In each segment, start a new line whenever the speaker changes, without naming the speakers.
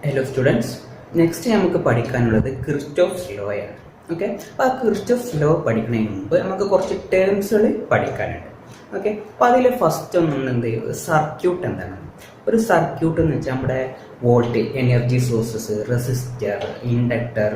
Hello students, next നമുക്ക് പഠിക്കാനുള്ളത് Kirchhoff's law ആണ്. ഓക്കെ, അപ്പോൾ ആ കിർച്ചോഫ്സ് ലോ പഠിക്കുന്നതിന് മുമ്പ് നമുക്ക് കുറച്ച് ടേംസുകൾ പഠിക്കാനുണ്ട്. ഓക്കെ, അപ്പോൾ അതിൽ ഫസ്റ്റ് ഒന്നുണ്ട് സർക്യൂട്ട് എന്താണ്. ഒരു സർക്യൂട്ട് എന്ന് വെച്ചാൽ നമ്മുടെ voltage, energy sources, resistor, inductor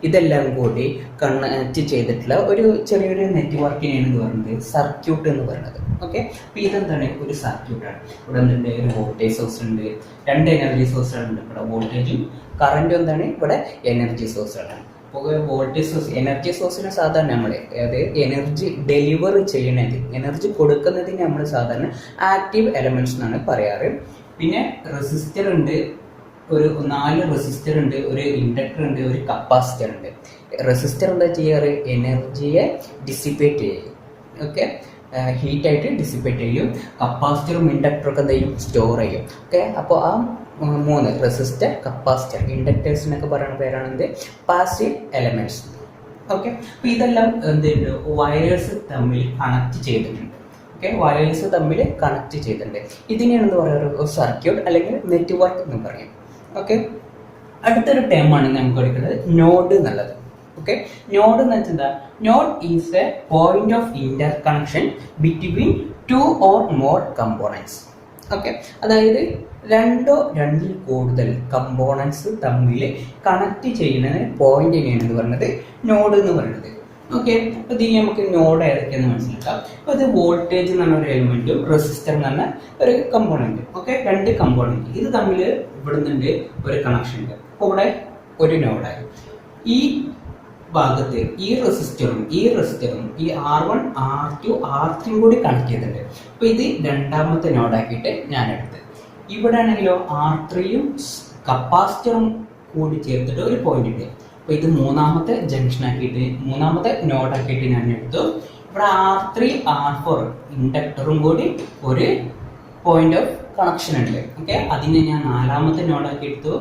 ഇതെല്ലാം കൂടി കണക്ട് ചെയ്തിട്ടുള്ള ഒരു ചെറിയൊരു നെറ്റ്വർക്കിനെയാണ് എന്ന് പറയുന്നത് സർക്യൂട്ട് എന്ന് പറയുന്നത്. ഓക്കെ, അപ്പോൾ ഇതെന്താണ്, ഒരു സർക്യൂട്ടാണ്. ഇവിടെ എന്തുണ്ട്, ഒരു വോൾട്ടേജ് സോഴ്സ് ഉണ്ട്, രണ്ട് എനർജി സോഴ്സുകളുണ്ട്. ഇവിടെ വോൾട്ടേജും കറൻറ്റും എന്താണ്, ഇവിടെ എനർജി സോഴ്സുകളാണ്. അപ്പോൾ വോൾട്ടേജ് സോഴ്സ്, എനർജി സോഴ്സിനെ സാധാരണ നമ്മൾ അതായത് എനർജി ഡെലിവർ ചെയ്യണത്, എനർജി കൊടുക്കുന്നതിന് നമ്മൾ സാധാരണ ആക്റ്റീവ് എലമെന്റ്സ് എന്നാണ് പറയാറ്. പിന്നെ റെസിസ്റ്റർ ഉണ്ട്, ഒരു 4 റെസിസ്റ്റർ ഉണ്ട്, ഒരു ഇൻഡക്ടർ ഉണ്ട്, ഒരു കപ്പാസിറ്റർ ഉണ്ട്. റെസിസ്റ്റർ എന്താ ചെയ്യാറ്, എനർജിയെ ഡിസിപ്പേറ്റ് ചെയ്യും. ഓക്കെ, ഹീറ്റായിട്ട് ഡിസിപ്പേറ്റ് ചെയ്യും. കപ്പാസിറ്ററും ഇൻഡക്ടറൊക്കെ എന്ത് ചെയ്യും, സ്റ്റോർ ചെയ്യും. ഓക്കെ, അപ്പോൾ ആ 3 റെസിസ്റ്റർ, കപ്പാസിറ്റർ, ഇൻഡക്ടേഴ്സിനൊക്കെ പറയുന്ന പേരാണ് എന്ത്, പാസീവ് എലമെന്റ്സ്. ഓക്കെ, അപ്പോൾ ഇതെല്ലാം എന്തുണ്ട്, വയേഴ്സ് തമ്മിൽ കണക്ട് ചെയ്തിട്ടുണ്ട്. ഓക്കെ, വയേഴ്സ് തമ്മിൽ കണക്ട് ചെയ്തിട്ടുണ്ട്. ഇതിനെയാണ് എന്ന് പറയുന്നത് ഒരു സർക്യൂട്ട് അല്ലെങ്കിൽ നെറ്റ്വർക്ക് എന്ന് പറയും. ഓക്കെ, അടുത്തൊരു ടേമാണ് നമുക്ക് എടുക്കുന്നത് നോഡ് എന്നുള്ളത്. ഓക്കെ, നോഡ് എന്ന് വെച്ചാൽ എന്താ, node is A point of Inter connection between 2 or more components. Okay, അതായത് 2 or 2 കൂടുതൽ കമ്പോണൻസ് തമ്മിൽ കണക്ട് ചെയ്യുന്ന പോയിന്റിനെയാണ് എന്ന് പറയുന്നത് നോഡ് എന്ന് പറയുന്നത്. ഓക്കെ, അപ്പോൾ ഇതിൽ നമുക്ക് നോഡ് ഏതൊക്കെയെന്ന് മനസ്സിലാക്കാം. അപ്പോൾ ഇത് വോൾട്ടേജ് എന്ന് പറഞ്ഞ ഒരു എലിമെന്റും റെസിസ്റ്റർ എന്ന് പറഞ്ഞ ഒരു കമ്പോണന്റ്. ഓക്കെ, 2 കമ്പോണന്റ് ഇത് തമ്മിൽ ഇവിടുന്നുണ്ട് ഒരു കണക്ഷൻ ഉണ്ട്. അപ്പോൾ ഇവിടെ ഒരു നോഡായി. ഈ ഭാഗത്ത് ഈ റെസിസ്റ്ററും ഈ R1, R2, R3 കൂടി കണക്ട് ചെയ്തിട്ടുണ്ട്. അപ്പോൾ ഇത് രണ്ടാമത്തെ നോഡാക്കിയിട്ട് ഞാൻ എടുത്ത്. ഇവിടെ ആണെങ്കിലോ R3യും കപ്പാസിറ്ററും കൂടി ചേർത്തിട്ട് ഒരു പോയിന്റ് ഉണ്ട്. അപ്പോൾ ഇത് മൂന്നാമത്തെ ജംഗ്ഷൻ ആക്കിയിട്ട്, മൂന്നാമത്തെ നോഡാക്കിയിട്ട് ഞാൻ എടുത്തു. ഇവിടെ R3, R4 ഇൻഡക്ടറും കൂടി ഒരു പോയിന്റ് ഓഫ് കണക്ഷൻ ഉണ്ട്. ഓക്കെ, അതിനെ ഞാൻ 4ാമത്തെ നോഡാക്കി എടുത്തു.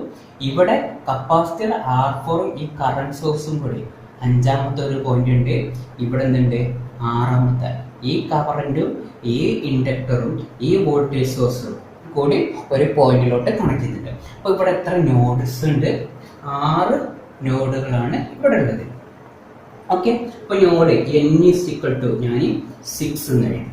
ഇവിടെ കപ്പാസിറ്റർ R4ഉം ഈ കറണ്ട് സോഴ്സും കൂടി 5ാമത്തെ ഒരു പോയിന്റ് ഉണ്ട്. ഇവിടെ എന്തുണ്ട്, 6ാമത്തെ ഈ കറണ്ടും ഈ ഇൻഡക്ടറും ഈ വോൾട്ടേജ് സോഴ്സും കൂടി ഒരു പോയിന്റിലോട്ട് കണക്ട് ചെയ്തിട്ടുണ്ട്. അപ്പോൾ ഇവിടെ എത്ര നോഡ്സ് ഉണ്ട്, 6 നോഡുകളാണ് ഇവിടെ ഉള്ളത്. ഓക്കെ, അപ്പോൾ നോഡ് n = ഞാൻ 6 എന്ന് എഴുതി.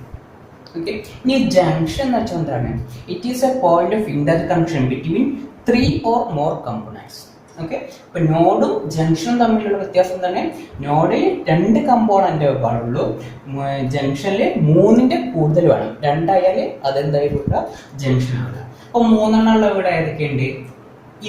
ഓക്കെ, ഇനി ജംഗ്ഷൻ എന്ന് വെച്ചാൽ എന്താണ്, it is A point of Inter connection between 3 or more components. Okay, അപ്പോൾ നോഡും ജംഗ്ഷനും തമ്മിലുള്ള വ്യത്യാസം എന്താണ്, നോഡിൽ 2 കമ്പോണന്റ് പാടുള്ളൂ, ജംഗ്ഷനിൽ 3ന്റെ കൂടുതൽ വേണം. 2 ആയാൽ അതെന്തായിട്ടുള്ള ജംഗ്ഷൻ ആവുക. അപ്പോൾ 3 ഇവിടെ ഏതൊക്കെയുണ്ട്,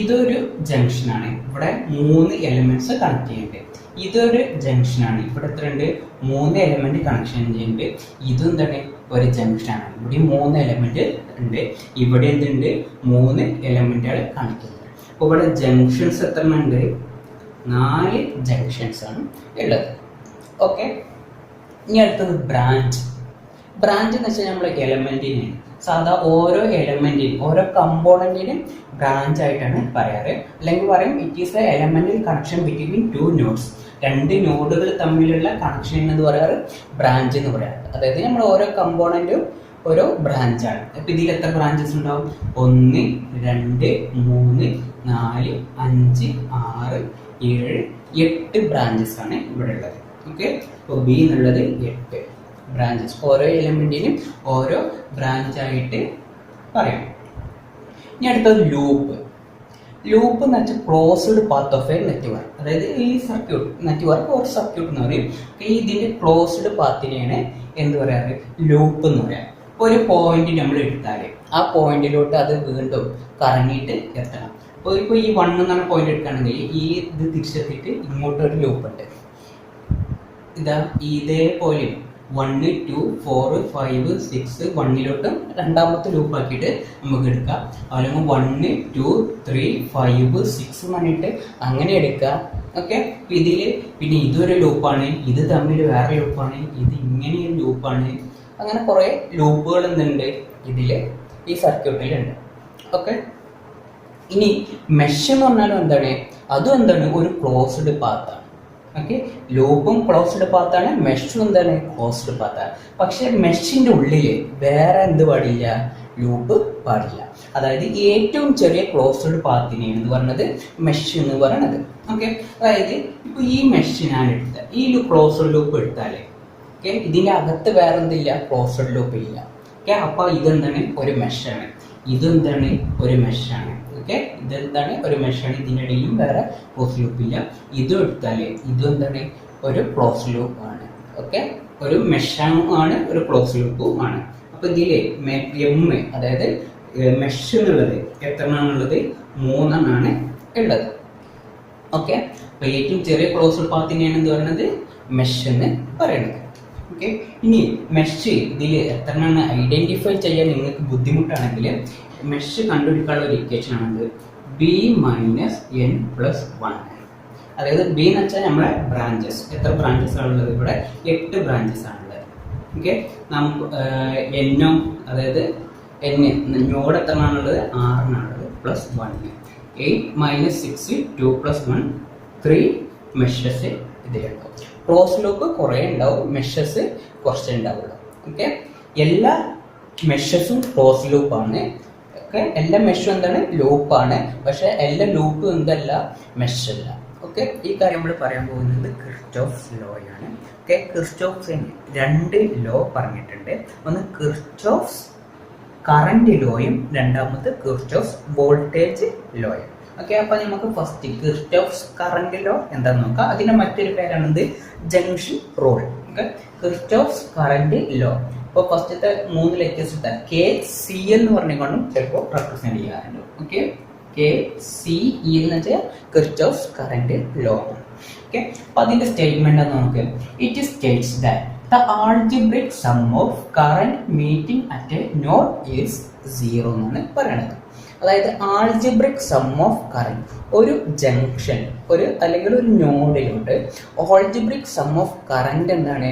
ഇതൊരു ജംഗ്ഷനാണ്, ഇവിടെ 3 എലിമെന്റ്സ് കണക്ട് ചെയ്യുന്നുണ്ട്. ഇതൊരു ജംഗ്ഷനാണ്, ഇവിടെ എത്രയുണ്ട്, 3 എലിമെന്റ് കണക്ഷൻ ചെയ്യുന്നുണ്ട്. ഇതും എന്താണ്, ഒരു ജംഗ്ഷനാണ്, ഇവിടെ 3 എലിമെന്റ് ഉണ്ട്. ഇവിടെ എന്തുണ്ട്, 3 എലിമെന്റുകൾ കണക്ട് ചെയ്യുന്നുണ്ട്. അപ്പോൾ ഇവിടെ ജംഗ്ഷൻസ് എത്ര ഉണ്ട്, 4 ജംഗ്ഷൻസ് ആണ് ഉള്ളത്. ഓക്കെ, ഇനി അടുത്തത് ബ്രാഞ്ച്. ബ്രാഞ്ച് എന്ന് വെച്ചാൽ നമ്മൾ എലമെന്റിന് സാധാ ഓരോ എലമെന്റിനും ഓരോ കമ്പോണന്റിനും ബ്രാഞ്ച് ആയിട്ടാണ് പറയാറ്. അല്ലെങ്കിൽ പറയും it is A elemental connection between 2 nodes. 2 നോഡുകൾ തമ്മിലുള്ള കണക്ഷൻ എന്ന് പറയാറ് ബ്രാഞ്ച് എന്ന് പറയാറ്. അതായത് നമ്മൾ ഓരോ കമ്പോണന്റും ഓരോ ബ്രാഞ്ചാണ്. അപ്പോൾ ഇതിൽ എത്ര ബ്രാഞ്ചസ് ഉണ്ടാവും, 1, 2, 3, 4, 5, 6, 7, 8 ബ്രാഞ്ചസ് ആണ് ഇവിടെ ഉള്ളത്. ഓക്കെ, അപ്പോൾ ബി എന്നുള്ളത് 8 ബ്രാഞ്ചസ്. ഓരോ എലിമെന്റിനും ഓരോ ബ്രാഞ്ചായിട്ട് പറയാം. ഇനി അടുത്തത് ലൂപ്പ്. ലൂപ്പ് എന്ന് വെച്ചാൽ closed path of A network. അതായത് ഈ സർക്യൂട്ട് നെറ്റ്വർക്ക് ഒരു സർക്യൂട്ട് എന്ന് പറയും. ഇതിന്റെ ക്ലോസ്ഡ് പാത്തിനെയാണ് എന്ത് പറയാറ്, ലൂപ്പ് എന്ന് പറയാം. ഒരു പോയിന്റ് നമ്മൾ എടുത്താൽ ആ പോയിന്റിലോട്ട് അത് വീണ്ടും കറങ്ങിയിട്ട് എത്തണം. അപ്പോൾ ഈ 1 എന്ന് പറഞ്ഞ പോയിന്റ് എടുക്കുകയാണെങ്കിൽ ഈ ഇത് തിരിച്ചെത്തിയിട്ട് ഇങ്ങോട്ടൊരു ലൂപ്പ് ഉണ്ട്. ഇതേപോലെ 1, 2, 4, 5, 6 1ലോട്ടും 2ാമത്തെ ലൂപ്പ് ആക്കിയിട്ട് നമുക്ക് എടുക്കാം. അല്ലെങ്കിൽ 1, 2, 3, 5, 6 എന്ന് പറഞ്ഞിട്ട് അങ്ങനെ എടുക്കാം. ഓക്കെ, ഇതിൽ പിന്നെ ഇതൊരു ലൂപ്പാണ്, ഇത് തമ്മിൽ വേറെ ലൂപ്പാണ്, ഇത് ഇങ്ങനെയൊരു ലൂപ്പാണ്. അങ്ങനെ കുറേ ലൂപ്പുകൾ എന്തുണ്ട് ഇതിൽ, ഈ സർക്യൂട്ടിലുണ്ട്. ഓക്കെ, ഇനി മെഷ് എന്ന് പറഞ്ഞാലും എന്താണ്, അതും എന്താണ്, ഒരു ക്ലോസ്ഡ് പാത്താണ്. ഓക്കെ, ലൂപ്പും ക്ലോസ്ഡ് പാത്താണ്, മെഷും എന്താണ്, ക്ലോസ്ഡ് പാത്താണ്. പക്ഷെ മെഷിന്റെ ഉള്ളിൽ വേറെ എന്ത് പാടില്ല, ലൂപ്പ് പാടില്ല. അതായത് ഏറ്റവും ചെറിയ ക്ലോസ്ഡ് പാത്തിനെയാണ് എന്ന് പറയുന്നത് മെഷ് എന്ന് പറയുന്നത്. ഓക്കെ, അതായത് ഇപ്പൊ ഈ മെഷ് ഞാൻ എടുത്ത ഈ ക്ലോസ്ഡ് ലൂപ്പ് എടുത്താലേ ഓക്കെ ഇതിന്റെ അകത്ത് വേറെ എന്തില്ല, ക്ലോസ്ഡ് ലൂപ്പ് ഇല്ല. ഓക്കെ, അപ്പൊ ഇതെന്താണ്, ഒരു മെഷാണ്. ഇതെന്താണ്, ഒരു മെഷാണ്. ഓക്കെ, ഇതെന്താണ്, ഒരു മെഷാണ്. ഇതിൻ്റെ ഇടയിലും വേറെ ക്ലോസ് ലൂപ്പ് ഇല്ല. ഇതും എടുത്താലേ ഇതെന്താണ്, ഒരു ക്ലോസ് ലൂപ്പ് ആണ്. ഓക്കെ, ഒരു മെഷാണ്, ഒരു ക്ലോസ് ലൂപ്പും ആണ്. അപ്പൊ ഇതില് എം അതായത് മെഷ് എന്നുള്ളത് എത്രണ്ണാണുള്ളത്, 3 എണ്ണാണ് ഉള്ളത്. ഓക്കെ, അപ്പൊ ഏറ്റവും ചെറിയ ക്ലോസ്ഡ് പാത്തിനെയാണ് എന്ത് പറയുന്നത്, മെഷ് എന്ന് പറയുന്നത്. ഓക്കെ, ഇനി മെഷ് ഇതിൽ എത്രണ്ണാണ് ഐഡന്റിഫൈ ചെയ്യാൻ നിങ്ങൾക്ക് ബുദ്ധിമുട്ടാണെങ്കിൽ മെഷ് കണ്ടുപിടിക്കാനുള്ള ഒരു ഇക്വേഷൻ ആണത് ബി മൈനസ് എൻ പ്ലസ് 1. അതായത് ബി എന്ന് വെച്ചാൽ നമ്മളെ ബ്രാഞ്ചസ്, എത്ര ബ്രാഞ്ചസ് ആണുള്ളത്, ഇവിടെ 8 ബ്രാഞ്ചസ് ആണുള്ളത്. ഓക്കെ, നമുക്ക് എന്നോ അതായത് നോഡ് എത്ര ആണുള്ളത്, 6 ആണുള്ളത്, പ്ലസ് 1 8 മൈനസ് 6 2 പ്ലസ് 1 3 മെഷസ് ഇതിലുണ്ടാവും. ക്ലോസ് ലൂപ്പ് കുറേ ഉണ്ടാവും, മെഷസ് കുറച്ചേ ഉണ്ടാവുള്ളൂ. ഓക്കെ, എല്ലാ മെഷസും ക്ലോസ് ലൂപ്പാണ്. ഓക്കെ, എല്ലാ മെഷും എന്താണ്, ലൂപ്പാണ്. പക്ഷെ എല്ലാ ലൂപ്പും എന്തല്ല, മെഷ് അല്ല. ഓക്കെ, ഈ കാര്യം നമ്മൾ പറയാൻ പോകുന്നത് കിർച്ചോഫ്സ് ലോയാണ്. ഓക്കെ, കിർച്ചോഫ്സ് 2 ലോ പറഞ്ഞിട്ടുണ്ട്. ഒന്ന് കിർച്ചോഫ്സ് കറന്റ് ലോയും രണ്ടാമത് കിർച്ചോഫ്സ് വോൾട്ടേജ് ലോയും. ഓക്കെ, അപ്പൊ നമുക്ക് ഫസ്റ്റ് കിർച്ചോഫ്സ് കറന്റ് ലോ എന്താന്ന് നോക്കാം. അതിന്റെ മറ്റൊരു പേരാണെന്ത്, junction rule. Okay, Kirchhoff's current law. അപ്പോൾ ഫസ്റ്റത്തെ 3 ലെറ്റേഴ്സ് എടുത്താൽ കെ സി എന്ന് പറഞ്ഞുകൊണ്ടും ചിലപ്പോൾ റെപ്രസെന്റ് ചെയ്യാറുണ്ട്. ഓക്കെ, കെ സി ഇ എന്ന് വെച്ചാൽ കിർച്ചോഫ്സ് കറന്റ് ലോ. ഓക്കെ, അപ്പൊ അതിന്റെ സ്റ്റേറ്റ്മെന്റ് നമുക്ക് it States that the algebraic sum of current meeting at a node is 0 എന്നാണ് പറയുന്നത്. അതായത് ആൾജിബ്രിക് സം ഓഫ് കറന്റ്, ഒരു ജംഗ്ഷൻ ഒരു അല്ലെങ്കിൽ ഒരു നോഡിലോട്ട് ആൾജിബ്രിക് സം ഓഫ് കറന്റ് എന്താണ്,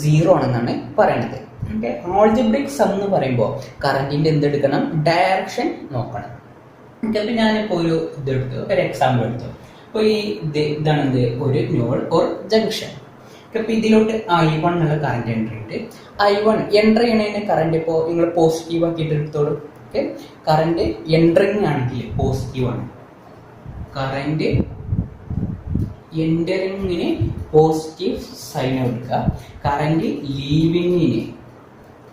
0 ആണെന്നാണ് പറയുന്നത്. ഓക്കെ, ആൾജിബ്രിക് സം എന്ന് പറയുമ്പോൾ കറന്റിന്റെ എന്തെടുക്കണം, ഡയറക്ഷൻ നോക്കണം. ഓക്കെ, അപ്പൊ ഞാനിപ്പോൾ ഒരു ഇതെടുത്തു, ഒരു എക്സാമ്പിൾ എടുത്തു. അപ്പോൾ ഈ ഇതാണ് എന്ത്, ഒരു നോഡ് ഓർ ജംഗ്ഷൻ. അപ്പൊ ഇതിലോട്ട് I1 എന്നുള്ള കറന്റ് എൻട്രി ഉണ്ട്. I1 എൻട്രി ചെയ്യണതിന് കറന്റ് ഇപ്പോൾ നിങ്ങൾ പോസിറ്റീവ് ആക്കിയിട്ട് എടുത്തോളൂ. ഓക്കെ, കറന്റ് എൻട്രിങ് ആണെങ്കിൽ പോസിറ്റീവ് ആണ്, കറന്റ് എൻറ്ററിങ്ങിന് പോസിറ്റീവ് സൈൻ കൊടുക്കുക, കറന്റ് ലീവിങ്ങിന്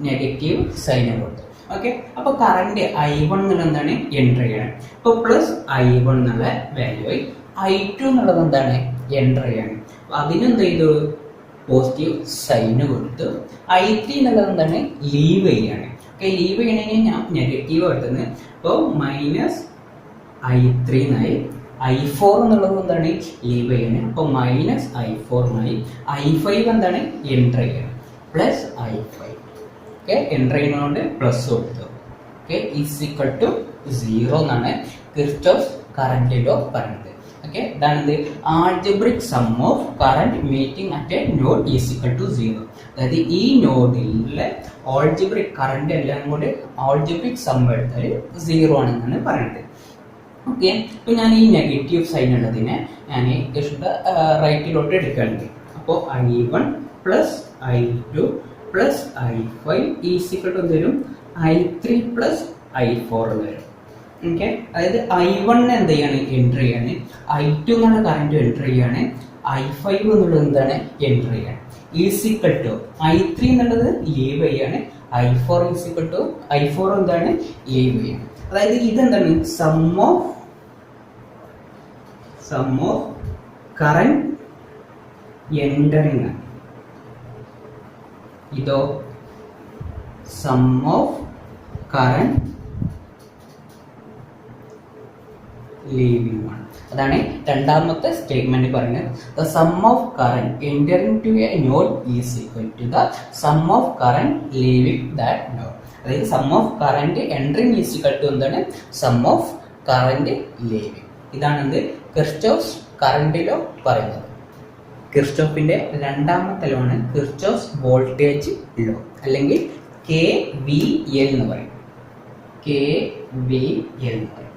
നെഗറ്റീവ് സൈൻ കൊടുക്കുക. ഓക്കെ, അപ്പൊ കറന്റ് I1 എന്നുള്ള എന്താണ്, എൻട്രി ചെയ്യണം. ഇപ്പൊ പ്ലസ് I1 എന്നുള്ള വാല്യൂ ആയി. I2 എന്നുള്ളത് എന്താണ്, എൻട്രി ചെയ്യണം. അതിനെന്ത് ചെയ്തു, പോസിറ്റീവ് സൈന് കൊടുത്തു. I3 എന്നുള്ളത് എന്താണ്, ലീവ് ചെയ്യാണ്. ഓക്കെ, ലീവ് ചെയ്യണമെങ്കിൽ ഞാൻ നെഗറ്റീവ് എടുത്തുന്നത്. അപ്പോൾ മൈനസ് I3 എന്നായി. I4 എന്നുള്ളത് എന്താണ്, ലീവ് ചെയ്യണം. അപ്പോൾ മൈനസ് I4 എന്നായി. I5 എന്താണ്, എൻട്രി ചെയ്യണം, പ്ലസ് I5. ഓക്കെ, എൻട്രി ചെയ്യുന്നതുകൊണ്ട് പ്ലസ് കൊടുത്തു. ഓക്കെ, ഈസ് ഈക്വൽ ടു 0 എന്നാണ് കിർച്ചോഫ്സ് കറന്റ് ലോ പറയുന്നത്. ഓക്കെ, ഇതാണ് algebraic sum of current meeting at a node is equal to 0. അതായത് ഈ നോഡിലെ ആൾജിബ്രിക് കറന്റ് എല്ലാം കൂടി ആൾജിബ്രിക് സം എടുത്താൽ 0 ആണെന്നാണ് പറയുന്നത്. ഓക്കെ, ഇപ്പൊ ഞാൻ ഈ നെഗറ്റീവ് സൈൻ ഉള്ളതിനെ ഞാൻ റൈറ്റിലോട്ട് എടുക്കുകയാണെങ്കിൽ അപ്പോൾ I1 plus I2 plus I5 is equal to തരും I3 പ്ലസ് I4 എന്ന് വരും. ഓക്കെ, അതായത് I1 എന്ത് ചെയ്യാണ്, എൻട്രി ചെയ്യാണ്. I2 എന്നുള്ള കറന്റ് എൻട്രി ചെയ്യാണ്. I5 എന്നുള്ളത് എന്താണ്, എൻട്രി ചെയ്യാണ്. ഈസ് ഈക്വൽ ടു I3 എന്നുള്ളത് ലീവ് ചെയ്യാണ്. I4 is equal to I4 എന്താണ്, ലീവ് ചെയ്യാണ്. അതായത് ഇതെന്താണ്, സം ഓഫ് കറന്റ് എൻറ്ററിങ്, ഇതോ സം ഓഫ് കറന്റ് ലീവിംഗ് ആണ്. അതാണ് രണ്ടാമത്തെ സ്റ്റേറ്റ്മെന്റ് പറയുന്നത്. The sum of current entering to a node is equal to the sum of current leaving that node. അതായത് sum of current entering is equal to എന്താണ്, sum of current leaving. ഇതാണ് എന്ത്, Kirchhoff's current law പറയുന്നത്. കിർച്ചോഫിന്റെ രണ്ടാമത്തെ law ആണ് Kirchhoff's voltage law, അല്ലെങ്കിൽ KVL എന്ന് പറയും. KVL എന്ന് പറയും.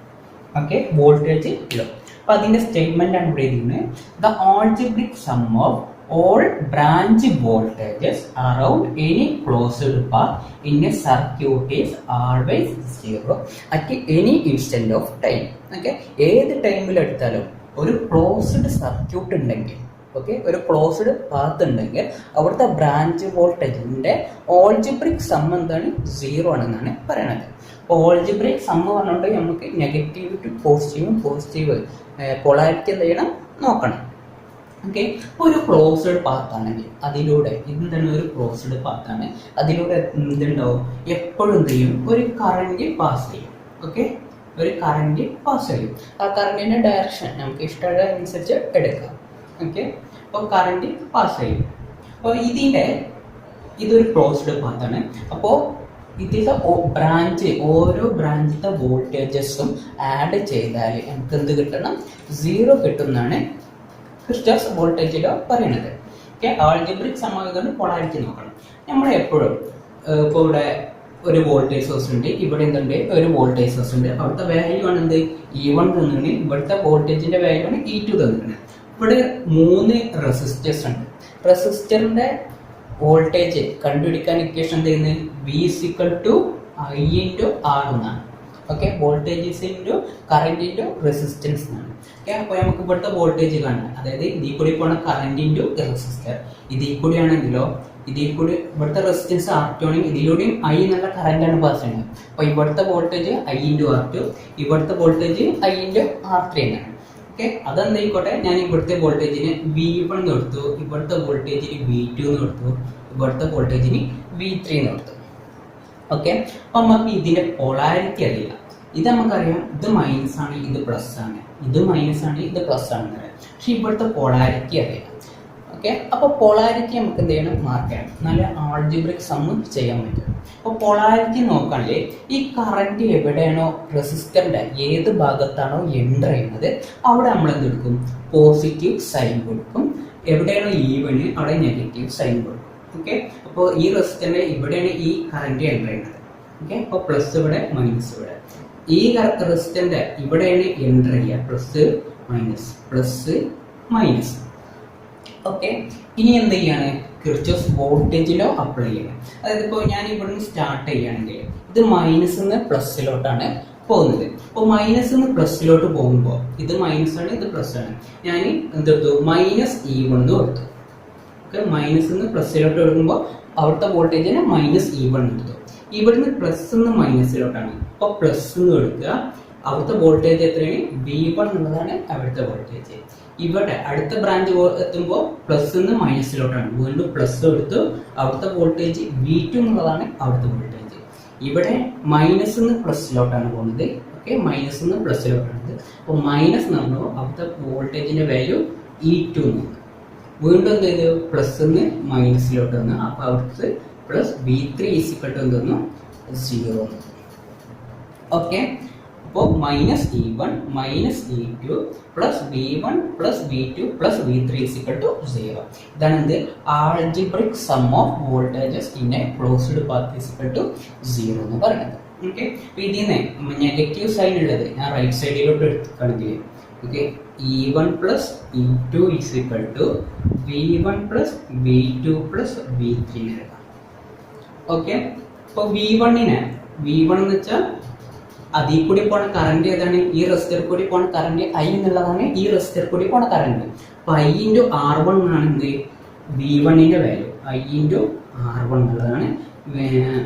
Okay, voltage law. അപ്പൊ അതിന്റെ സ്റ്റേറ്റ്മെന്റ് ആണ് ഇവിടെ എഴുതുന്നത്. The algebraic sum of all branch voltages around any closed path in a circuit is always zero at any instant of time. Okay, ഏത് ടൈമിൽ എടുത്താലും ഒരു ക്ലോസ്ഡ് സർക്യൂട്ട് ഉണ്ടെങ്കിൽ, ഓക്കെ, ഒരു ക്ലോസ്ഡ് പാത്ത് ഉണ്ടെങ്കിൽ അവിടുത്തെ ബ്രാഞ്ച് വോൾട്ടേജിന്റെ ഓൾജിബ്രിക് സം എന്താണ്? 0 ആണെന്നാണ് പറയണത്. അപ്പോൾ ഓൾജിബ്രിക് സം പറഞ്ഞുകൊണ്ട് നമുക്ക് നെഗറ്റീവ് ടു പോസിറ്റീവ് പൊളാരിറ്റി എന്ത് ചെയ്യണം? നോക്കണം. ഓക്കെ, ഒരു ക്ലോസ്ഡ് പാത്ത് ആണെങ്കിൽ അതിലൂടെ എന്താണ്? ഒരു ക്ലോസ്ഡ് പാത്താണ്, അതിലൂടെ എന്തുണ്ടാവും? എപ്പോഴും എന്ത് ചെയ്യും? ഒരു കറന്റ് പാസ് ചെയ്യും. ഓക്കെ, ഒരു കറന്റ് പാസ് ചെയ്യും. ആ കറന്റിന്റെ ഡയറക്ഷൻ നമുക്ക് ഇഷ്ടമുള്ള അനുസരിച്ച് എടുക്കാം. ഓക്കെ, അപ്പോൾ കറന്റ് പാസ് ചെയ്യും. അപ്പോൾ ഇതൊരു ക്ലോസ്ഡ് പാത്താണ്. അപ്പോൾ ഇതിലെ ബ്രാഞ്ച്, ഓരോ ബ്രാഞ്ചിലത്തെ വോൾട്ടേജസും ആഡ് ചെയ്താൽ നമുക്ക് എന്ത് കിട്ടണം? 0 കിട്ടുന്നതാണ് കിർച്ചോഫ്സ് വോൾട്ടേജ് ലോ പറയുന്നത്. ഓക്കെ, ആൾജിബ്രിക് സമവാക്യം പൊളാരിറ്റി നോക്കണം. നമ്മൾ എപ്പോഴും ഇപ്പോൾ ഇവിടെ ഒരു വോൾട്ടേജ് സോഴ്സ് ഉണ്ട്, ഇവിടെ എന്തുണ്ട്? ഒരു വോൾട്ടേജ് സോഴ്സ് ഉണ്ട്. അവിടുത്തെ വാല്യൂ ആണ് എന്ത്? E1 തന്നിട്ടുണ്ട്. ഇവിടുത്തെ വോൾട്ടേജിന്റെ വാല്യൂ ആണ് E2 തന്നിട്ടുണ്ട്. ഇവിടെ 3 റെസിസ്റ്റേഴ്സ് ഉണ്ട്. റെസിസ്റ്ററിന്റെ വോൾട്ടേജ് കണ്ടുപിടിക്കാൻ ഇക്വേഷൻ എന്ത് ചെയ്യുന്നത്? V I/R എന്നാണ്. Okay, voltage into current into resistance എന്നാണ്. ഓക്കെ, അപ്പോൾ നമുക്ക് ഇവിടുത്തെ വോൾട്ടേജ് കാണാം. അതായത് ഇതിൽ കൂടി പോണ കറന്റ് ഇൻറ്റു റെസിസ്റ്റർ. ഇതിൽ കൂടി ആണെങ്കിലോ ഇവിടുത്തെ റെസിസ്റ്റൻസ് R2 ആണെങ്കിൽ ഇതിലൂടെയും I എന്നുള്ള കറന്റാണ് പാസ് ചെയ്യുന്നത്. അപ്പോൾ ഇവിടുത്തെ വോൾട്ടേജ് I/R2, ഇവിടുത്തെ വോൾട്ടേജ് I/R3 എന്നാണ്. ഓക്കെ, അതെന്തായിക്കോട്ടെ, ഞാൻ ഇവിടുത്തെ വോൾട്ടേജിന് V1 എന്ന് കൊടുത്തു, ഇവിടുത്തെ വോൾട്ടേജിന് V2 എന്ന് കൊടുത്തു, ഇവിടുത്തെ വോൾട്ടേജിന് V3 എന്ന് കൊടുത്തു. ഓക്കെ, അപ്പം നമുക്ക് ഇതിന്റെ പൊളാരിറ്റി അറിയില്ല. ഇത് നമുക്കറിയാം, ഇത് മൈനസ് ആണ്, ഇത് പ്ലസ് ആണ്, ഇത് മൈനസ് ആണ്, ഇത് പ്ലസ് ആണെന്ന് അറിയാം. പക്ഷെ ഇവിടുത്തെ പൊളാരിറ്റി അറിയില്ല. ഓക്കെ, അപ്പോൾ പൊളാരിറ്റി നമുക്ക് എന്ത് ചെയ്യണം? മാർക്ക് ചെയ്യണം. നല്ല ആൾജിബ്രിക് സമ്മും ചെയ്യാൻ പറ്റും. അപ്പോൾ പൊളാരിറ്റി നോക്കുകയാണെങ്കിൽ ഈ കറന്റ് എവിടെയാണോ റെസിസ്റ്ററിന്റെ ഏത് ഭാഗത്താണോ എൻ്റർ ചെയ്യുന്നത് അവിടെ നമ്മൾ എന്ത് കൊടുക്കും? പോസിറ്റീവ് സൈൻ കൊടുക്കും. എവിടെയാണോ ഈവന് അവിടെ നെഗറ്റീവ് സൈൻ കൊടുക്കും. ഓക്കെ, അപ്പോൾ ഈ റെസിസ്റ്ററിന്റെ ഇവിടെയാണ് ഈ കറന്റ് എൻ്റർ ചെയ്യുന്നത്. ഓക്കെ, അപ്പോൾ പ്ലസ് ഇവിടെ, മൈനസ് ഇവിടെ. ഈ റെസിസ്റ്ററിന്റെ ഇവിടെയാണ് എൻ്റർ ചെയ്യുക, പ്ലസ് മൈനസ്. ഓക്കെ, ഇനി എന്ത് ചെയ്യാണ്? കിർച്ചോഫ്സ് വോൾട്ടേജ് ലോ അപ്ലൈ ചെയ്യണം. അതായത് ഇപ്പോൾ ഞാൻ ഇവിടുന്ന് സ്റ്റാർട്ട് ചെയ്യുകയാണെങ്കിൽ ഇത് മൈനസ് നിന്ന് പ്ലസ്സിലോട്ടാണ് പോകുന്നത്. അപ്പോൾ മൈനസ് നിന്ന് പ്ലസ്സിലോട്ട് പോകുമ്പോൾ ഇത് മൈനസ് ആണ്, ഇത് പ്ലസ് ആണ്. ഞാൻ എന്തെടുത്തു? -E1 എന്ന് കൊടുത്തു. ഓക്കെ, മൈനസ് നിന്ന് പ്ലസ്സിലോട്ട് എടുക്കുമ്പോൾ അവിടുത്തെ വോൾട്ടേജിന് -E1 എടുത്തു. ഇവിടുന്ന് പ്ലസ് നിന്ന് മൈനസിലോട്ടാണ്. അപ്പോൾ പ്ലസ് എന്ന് എടുക്കുക. അവിടുത്തെ വോൾട്ടേജ് എത്രയാണ്? V1 എന്നുള്ളതാണ് അവിടുത്തെ വോൾട്ടേജ്. ഇവിടെ അടുത്ത ബ്രാഞ്ച് എത്തുമ്പോൾ പ്ലസ് നിന്ന് മൈനസിലോട്ടാണ്. വീണ്ടും പ്ലസ് എടുത്തു. അവിടുത്തെ വോൾട്ടേജ് V2 എന്നുള്ളതാണ് അവിടുത്തെ വോൾട്ടേജ്. ഇവിടെ മൈനസ് നിന്ന് പ്ലസ്സിലോട്ടാണ് പോകുന്നത്. ഓക്കെ, മൈനസ് നിന്ന് പ്ലസ്സിലോട്ടാണ്. അപ്പോൾ മൈനസ് എന്ന് പറഞ്ഞപ്പോൾ അവിടുത്തെ വോൾട്ടേജിന്റെ വാല്യൂ E2 എന്ന്. വീണ്ടും എന്ത് ചെയ്തു? പ്ലസ് നിന്ന് മൈനസിലോട്ട് വന്നു. അപ്പോൾ അവിടുത്തെ പ്ലസ് V3 എന്തെന്നു? 0. ഓക്കെ, അപ്പോൾ -E1 -E2 plus V1 plus V2 plus V3 0. ഇതാണ് എന്ത്? Algebraic sum of voltages in A closed path 0 എന്ന് പറയുന്നത്. ഓക്കെ, അപ്പോൾ ഇതിൽ നിന്ന് നെഗറ്റീവ് സൈൻ ഉള്ളത് ഞാൻ റൈറ്റ് സൈഡിലോട്ട് എടുക്കുകയാണെങ്കിൽ okay, E1 plus E2 V1 plus V2 plus V3 എഴുതാം. ഓക്കെ, അപ്പോൾ V1 എന്ന് വെച്ചാൽ അതിൽ കൂടി പോണ കറന്റ് ഏതാണ്? ഈ റെസിസ്റ്റർ കൂടി പോണ കറന്റ് I എന്നുള്ളതാണ് ഈ റെസിസ്റ്റർ കൂടി പോണ കറന്റ്. അപ്പൊ I/R1 ആണ് എന്ത്? V1ന്റെ വാല്യൂ. I/R1 എന്നുള്ളതാണ്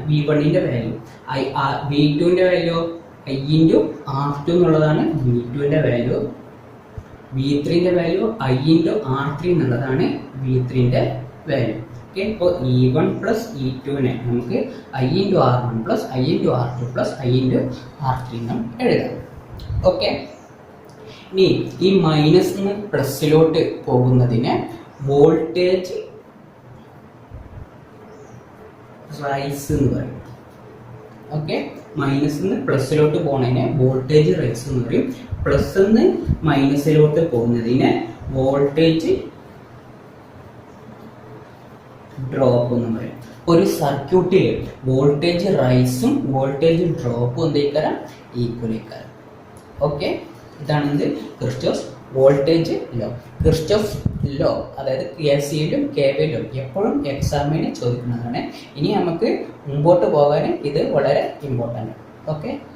V1ന്റെ വാല്യൂ. V2ന്റെ വാല്യൂ I/R2 എന്നുള്ളതാണ് V2ന്റെ വാല്യൂ. V3ന്റെ വാല്യൂ I/R3 എന്നുള്ളതാണ് V3ന്റെ വാല്യൂ. ഓക്കെ, ഇപ്പോൾ E1 പ്ലസ് E2നെ നമുക്ക് I/R1 plus I/R2 plus I/R3 എന്നും എഴുതാം. ഓക്കെ, ഇനി ഈ മൈനസ് നിന്ന് പ്ലസ്സിലോട്ട് പോകുന്നതിന് വോൾട്ടേജ് റൈസ് എന്ന് പറയും. ഓക്കെ, മൈനസ് നിന്ന് പ്ലസ്സിലോട്ട് പോകുന്നതിന് വോൾട്ടേജ് റൈസ് എന്ന് പറയും. പ്ലസ് നിന്ന് മൈനസിലോട്ട് പോകുന്നതിന് വോൾട്ടേജ് ഡ്രോപ്പ് എന്ന് പറയും. ഒരു സർക്യൂട്ടിൽ വോൾട്ടേജ് റൈസും വോൾട്ടേജ് ഡ്രോപ്പും എന്തായിക്കാരം? ഈക്വൽ ആയിക്കാരം. ഓക്കെ, ഇതാണ് എന്ത്? Kirchhoff's voltage law. Kirchhoff law അതായത് KCLും KVLും എപ്പോഴും എക്സാമിന് ചോദിക്കുന്നതാണ്. ഇനി നമുക്ക് മുമ്പോട്ട് പോകാൻ ഇത് വളരെ ഇമ്പോർട്ടൻ്റ്. ഓക്കെ.